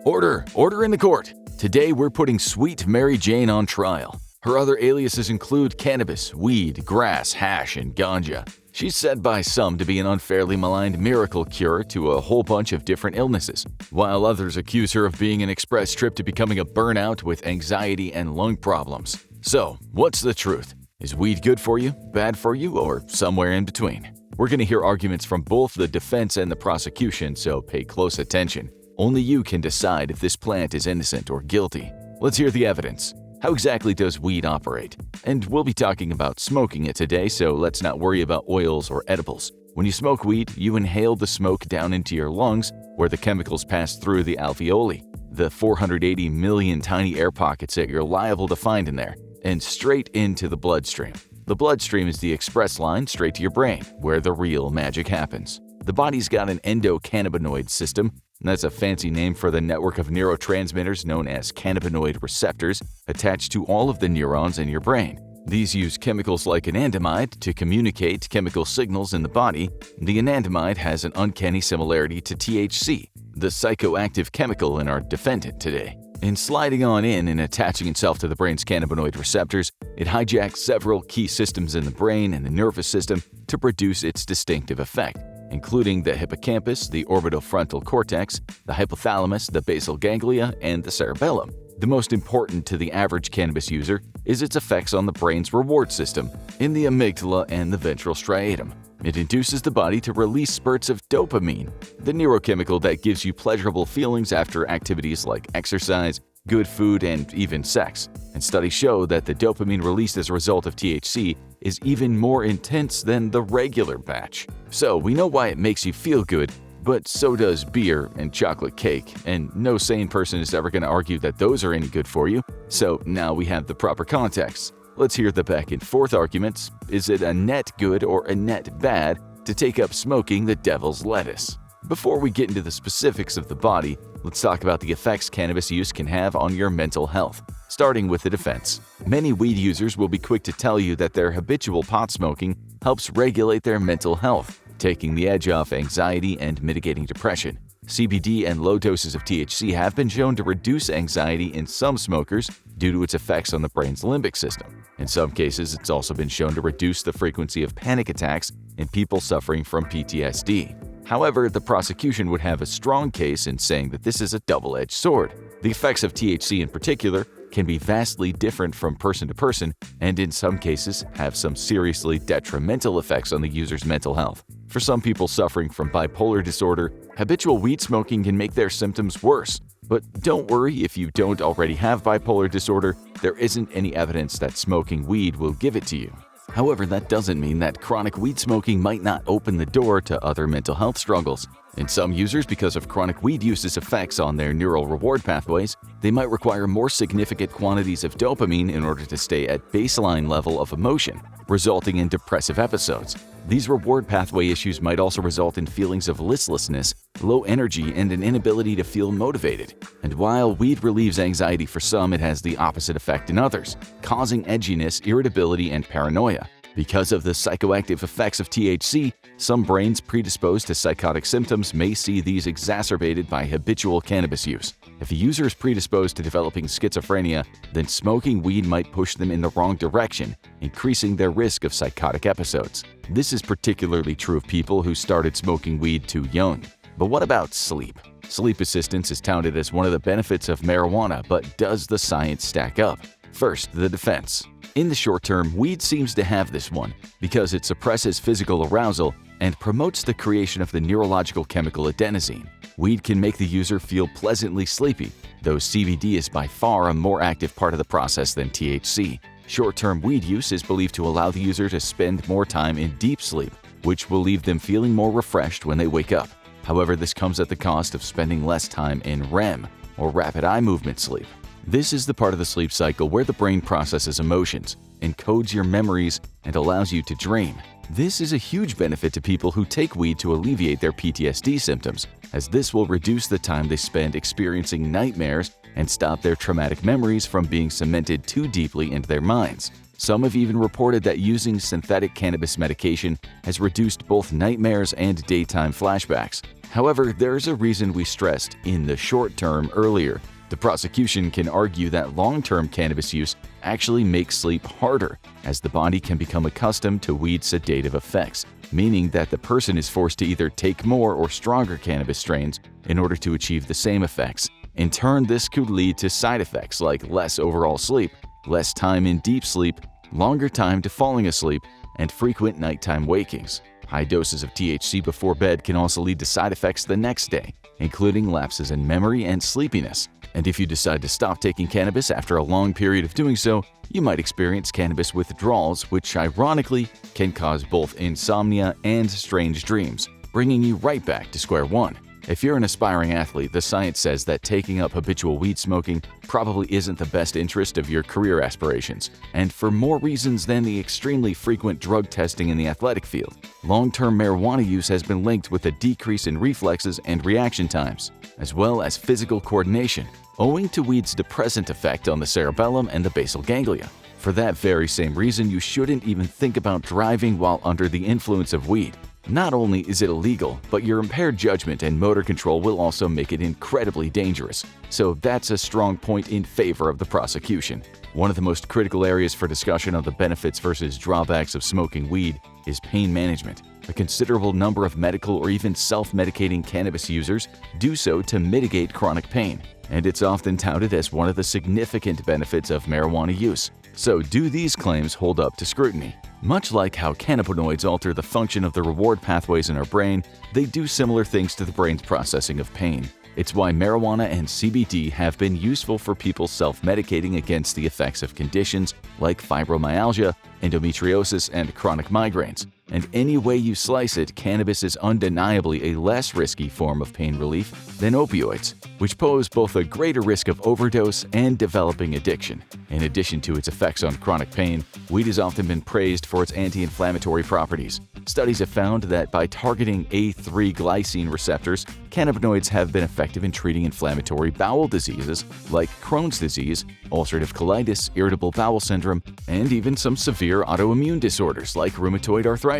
Order in the court. Today we're putting Sweet Mary Jane on trial. Her other aliases include cannabis, weed, grass, hash, and ganja. She's said by some to be an unfairly maligned miracle cure to a whole bunch of different illnesses, while others accuse her of being an express trip to becoming a burnout with anxiety and lung problems. So, what's the truth? Is weed good for you, bad for you, or somewhere in between? We're going to hear arguments from both the defense and the prosecution, so pay close attention. Only you can decide if this plant is innocent or guilty. Let's hear the evidence. How exactly does weed operate? And we'll be talking about smoking it today, so let's not worry about oils or edibles. When you smoke weed, you inhale the smoke down into your lungs, where the chemicals pass through the alveoli, the 480 million tiny air pockets that you're liable to find in there, and straight into the bloodstream. The bloodstream is the express line straight to your brain, where the real magic happens. The body's got an endocannabinoid system. That's a fancy name for the network of neurotransmitters known as cannabinoid receptors attached to all of the neurons in your brain. These use chemicals like anandamide to communicate chemical signals in the body. The anandamide has an uncanny similarity to THC, the psychoactive chemical in our defendant today. In sliding on in and attaching itself to the brain's cannabinoid receptors, it hijacks several key systems in the brain and the nervous system to produce its distinctive effect, including the hippocampus, the orbitofrontal cortex, the hypothalamus, the basal ganglia, and the cerebellum. The most important to the average cannabis user is its effects on the brain's reward system, in the amygdala and the ventral striatum. It induces the body to release spurts of dopamine, the neurochemical that gives you pleasurable feelings after activities like exercise, good food, and even sex. And studies show that the dopamine released as a result of THC is even more intense than the regular batch. So we know why it makes you feel good, but so does beer and chocolate cake, and no sane person is ever going to argue that those are any good for you. So now we have the proper context. Let's hear the back and forth arguments. Is it a net good or a net bad to take up smoking the devil's lettuce? Before we get into the specifics of the body, let's talk about the effects cannabis use can have on your mental health. Starting with the defense. Many weed users will be quick to tell you that their habitual pot smoking helps regulate their mental health, taking the edge off anxiety and mitigating depression. CBD and low doses of THC have been shown to reduce anxiety in some smokers due to its effects on the brain's limbic system. In some cases, it's also been shown to reduce the frequency of panic attacks in people suffering from PTSD. However, the prosecution would have a strong case in saying that this is a double-edged sword. The effects of THC in particular can be vastly different from person to person and in some cases have some seriously detrimental effects on the user's mental health. For some people suffering from bipolar disorder, habitual weed smoking can make their symptoms worse. But don't worry if you don't already have bipolar disorder, there isn't any evidence that smoking weed will give it to you. However, that doesn't mean that chronic weed smoking might not open the door to other mental health struggles. In some users, because of chronic weed use's effects on their neural reward pathways, they might require more significant quantities of dopamine in order to stay at baseline level of emotion, resulting in depressive episodes. These reward pathway issues might also result in feelings of listlessness, low energy, and an inability to feel motivated. And while weed relieves anxiety for some, it has the opposite effect in others, causing edginess, irritability, and paranoia. Because of the psychoactive effects of THC, some brains predisposed to psychotic symptoms may see these exacerbated by habitual cannabis use. If a user is predisposed to developing schizophrenia, then smoking weed might push them in the wrong direction, increasing their risk of psychotic episodes. This is particularly true of people who started smoking weed too young. But what about sleep? Sleep assistance is touted as one of the benefits of marijuana, but does the science stack up? First, the defense. In the short term, weed seems to have this one because it suppresses physical arousal and promotes the creation of the neurological chemical adenosine. Weed can make the user feel pleasantly sleepy, though CBD is by far a more active part of the process than THC. Short-term weed use is believed to allow the user to spend more time in deep sleep, which will leave them feeling more refreshed when they wake up. However, this comes at the cost of spending less time in REM, or rapid eye movement sleep. This is the part of the sleep cycle where the brain processes emotions, encodes your memories, and allows you to dream. This is a huge benefit to people who take weed to alleviate their PTSD symptoms, as this will reduce the time they spend experiencing nightmares and stop their traumatic memories from being cemented too deeply into their minds. Some have even reported that using synthetic cannabis medication has reduced both nightmares and daytime flashbacks. However, there's a reason we stressed "in the short term" earlier. The prosecution can argue that long-term cannabis use actually makes sleep harder, as the body can become accustomed to weed's sedative effects, meaning that the person is forced to either take more or stronger cannabis strains in order to achieve the same effects. In turn, this could lead to side effects like less overall sleep, less time in deep sleep, longer time to falling asleep, and frequent nighttime wakings. High doses of THC before bed can also lead to side effects the next day, including lapses in memory and sleepiness. And if you decide to stop taking cannabis after a long period of doing so, you might experience cannabis withdrawals, which ironically can cause both insomnia and strange dreams, bringing you right back to square one. If you're an aspiring athlete, the science says that taking up habitual weed smoking probably isn't the best interest of your career aspirations, and for more reasons than the extremely frequent drug testing in the athletic field. Long-term marijuana use has been linked with a decrease in reflexes and reaction times, as well as physical coordination, owing to weed's depressant effect on the cerebellum and the basal ganglia. For that very same reason, you shouldn't even think about driving while under the influence of weed. Not only is it illegal, but your impaired judgment and motor control will also make it incredibly dangerous. So that's a strong point in favor of the prosecution. One of the most critical areas for discussion of the benefits versus drawbacks of smoking weed is pain management. A considerable number of medical or even self-medicating cannabis users do so to mitigate chronic pain, and it's often touted as one of the significant benefits of marijuana use. So do these claims hold up to scrutiny? Much like how cannabinoids alter the function of the reward pathways in our brain, they do similar things to the brain's processing of pain. It's why marijuana and CBD have been useful for people self-medicating against the effects of conditions like fibromyalgia, endometriosis, and chronic migraines. And any way you slice it, cannabis is undeniably a less risky form of pain relief than opioids, which pose both a greater risk of overdose and developing addiction. In addition to its effects on chronic pain, weed has often been praised for its anti-inflammatory properties. Studies have found that by targeting A3 glycine receptors, cannabinoids have been effective in treating inflammatory bowel diseases like Crohn's disease, ulcerative colitis, irritable bowel syndrome, and even some severe autoimmune disorders like rheumatoid arthritis.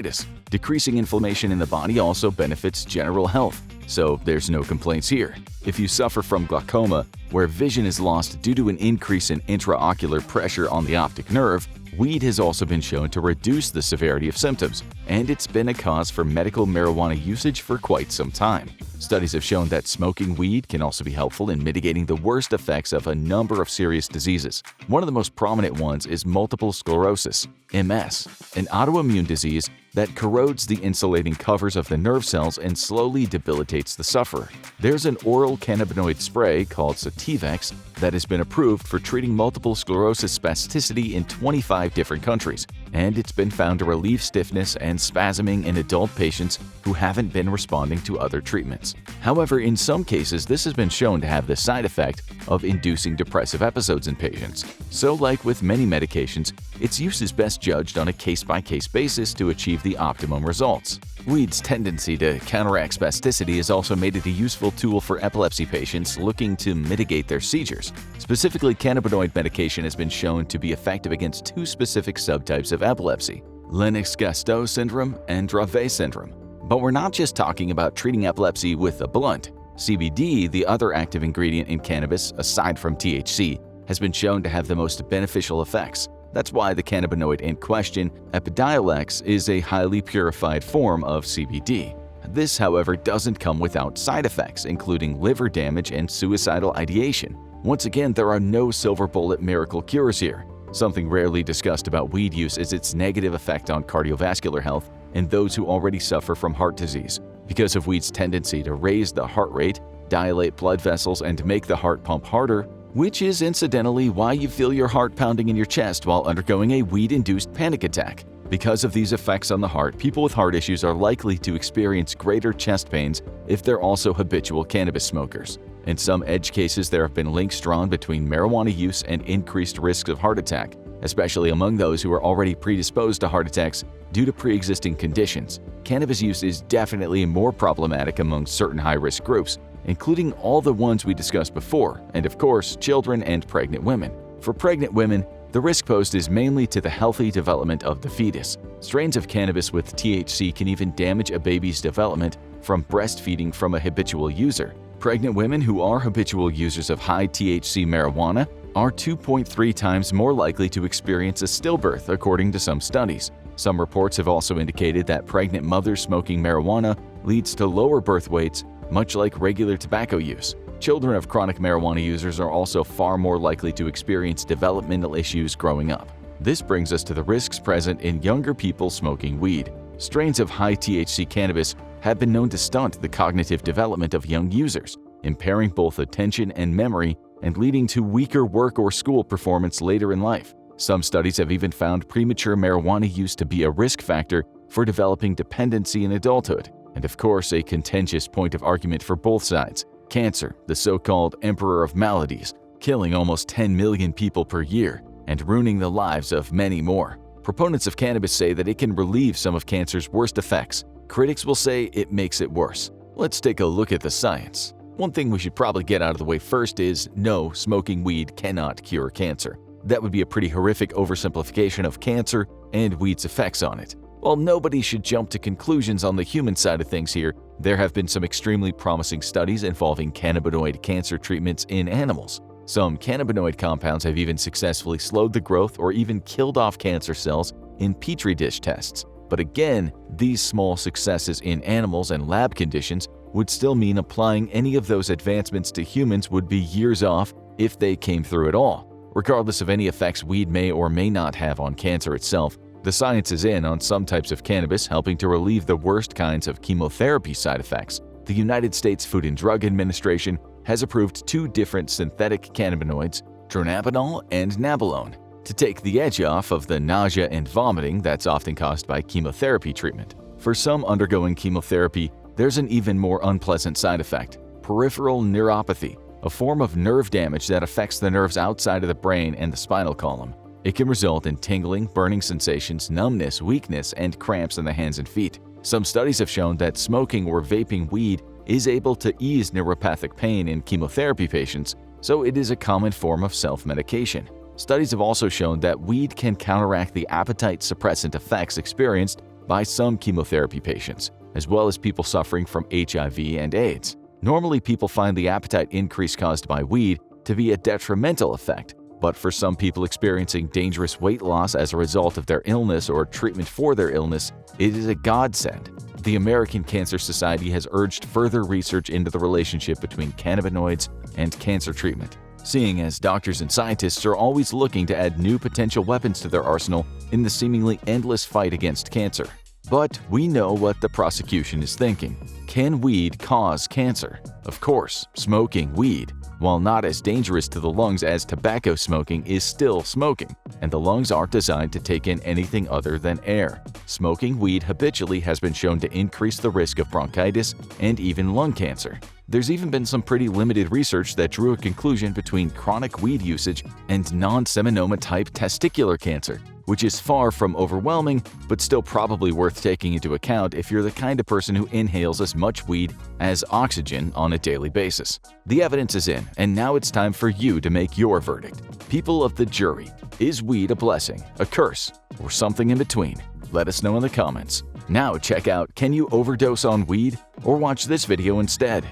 Decreasing inflammation in the body also benefits general health, so there's no complaints here. If you suffer from glaucoma, where vision is lost due to an increase in intraocular pressure on the optic nerve, weed has also been shown to reduce the severity of symptoms, and it's been a cause for medical marijuana usage for quite some time. Studies have shown that smoking weed can also be helpful in mitigating the worst effects of a number of serious diseases. One of the most prominent ones is multiple sclerosis, MS, an autoimmune disease that corrodes the insulating covers of the nerve cells and slowly debilitates the sufferer. There's an oral cannabinoid spray called Sativex that has been approved for treating multiple sclerosis spasticity in 25 different countries, and it's been found to relieve stiffness and spasming in adult patients who haven't been responding to other treatments. However, in some cases, this has been shown to have the side effect of inducing depressive episodes in patients. So, like with many medications, its use is best judged on a case-by-case basis to achieve the optimum results. Weed's tendency to counteract spasticity has also made it a useful tool for epilepsy patients looking to mitigate their seizures. Specifically, cannabinoid medication has been shown to be effective against two specific subtypes of epilepsy: Lennox-Gastaut syndrome and Dravet syndrome. But we're not just talking about treating epilepsy with a blunt. CBD, the other active ingredient in cannabis aside from THC, has been shown to have the most beneficial effects. That's why the cannabinoid in question, Epidiolex, is a highly purified form of CBD. This, however, doesn't come without side effects, including liver damage and suicidal ideation. Once again, there are no silver bullet miracle cures here. Something rarely discussed about weed use is its negative effect on cardiovascular health in those who already suffer from heart disease. Because of weed's tendency to raise the heart rate, dilate blood vessels, and make the heart pump harder, which is incidentally why you feel your heart pounding in your chest while undergoing a weed-induced panic attack. Because of these effects on the heart, people with heart issues are likely to experience greater chest pains if they're also habitual cannabis smokers. In some edge cases, there have been links drawn between marijuana use and increased risks of heart attack, especially among those who are already predisposed to heart attacks due to pre-existing conditions. Cannabis use is definitely more problematic among certain high-risk groups, including all the ones we discussed before, and of course, children and pregnant women. For pregnant women, the risk posed is mainly to the healthy development of the fetus. Strains of cannabis with THC can even damage a baby's development from breastfeeding from a habitual user. Pregnant women who are habitual users of high THC marijuana are 2.3 times more likely to experience a stillbirth, according to some studies. Some reports have also indicated that pregnant mothers smoking marijuana leads to lower birth weights, much like regular tobacco use. Children of chronic marijuana users are also far more likely to experience developmental issues growing up. This brings us to the risks present in younger people smoking weed. Strains of high THC cannabis have been known to stunt the cognitive development of young users, impairing both attention and memory and leading to weaker work or school performance later in life. Some studies have even found premature marijuana use to be a risk factor for developing dependency in adulthood. And of course, a contentious point of argument for both sides: cancer, the so-called emperor of maladies, killing almost 10 million people per year and ruining the lives of many more. Proponents of cannabis say that it can relieve some of cancer's worst effects. Critics will say it makes it worse. Let's take a look at the science. One thing we should probably get out of the way first is, no, smoking weed cannot cure cancer. That would be a pretty horrific oversimplification of cancer and weed's effects on it. While nobody should jump to conclusions on the human side of things here, there have been some extremely promising studies involving cannabinoid cancer treatments in animals. Some cannabinoid compounds have even successfully slowed the growth or even killed off cancer cells in petri dish tests. But again, these small successes in animals and lab conditions would still mean applying any of those advancements to humans would be years off if they came through at all. Regardless of any effects weed may or may not have on cancer itself, the science is in on some types of cannabis helping to relieve the worst kinds of chemotherapy side effects. The United States Food and Drug Administration has approved 2 different synthetic cannabinoids, dronabinol and nabilone, to take the edge off of the nausea and vomiting that's often caused by chemotherapy treatment. For some undergoing chemotherapy, there's an even more unpleasant side effect: peripheral neuropathy, a form of nerve damage that affects the nerves outside of the brain and the spinal column. It can result in tingling, burning sensations, numbness, weakness, and cramps in the hands and feet. Some studies have shown that smoking or vaping weed is able to ease neuropathic pain in chemotherapy patients, so it is a common form of self-medication. Studies have also shown that weed can counteract the appetite suppressant effects experienced by some chemotherapy patients, as well as people suffering from HIV and AIDS. Normally, people find the appetite increase caused by weed to be a detrimental effect, but for some people experiencing dangerous weight loss as a result of their illness or treatment for their illness, it is a godsend. The American Cancer Society has urged further research into the relationship between cannabinoids and cancer treatment, seeing as doctors and scientists are always looking to add new potential weapons to their arsenal in the seemingly endless fight against cancer. But we know what the prosecution is thinking. Can weed cause cancer? Of course, smoking weed, while not as dangerous to the lungs as tobacco smoking, is still smoking, and the lungs aren't designed to take in anything other than air. Smoking weed habitually has been shown to increase the risk of bronchitis and even lung cancer. There's even been some pretty limited research that drew a conclusion between chronic weed usage and non-seminoma-type testicular cancer, which is far from overwhelming, but still probably worth taking into account if you're the kind of person who inhales as much weed as oxygen on a daily basis. The evidence is in, and now it's time for you to make your verdict. People of the jury, is weed a blessing, a curse, or something in between? Let us know in the comments. Now check out Can You Overdose on Weed? Or watch this video instead.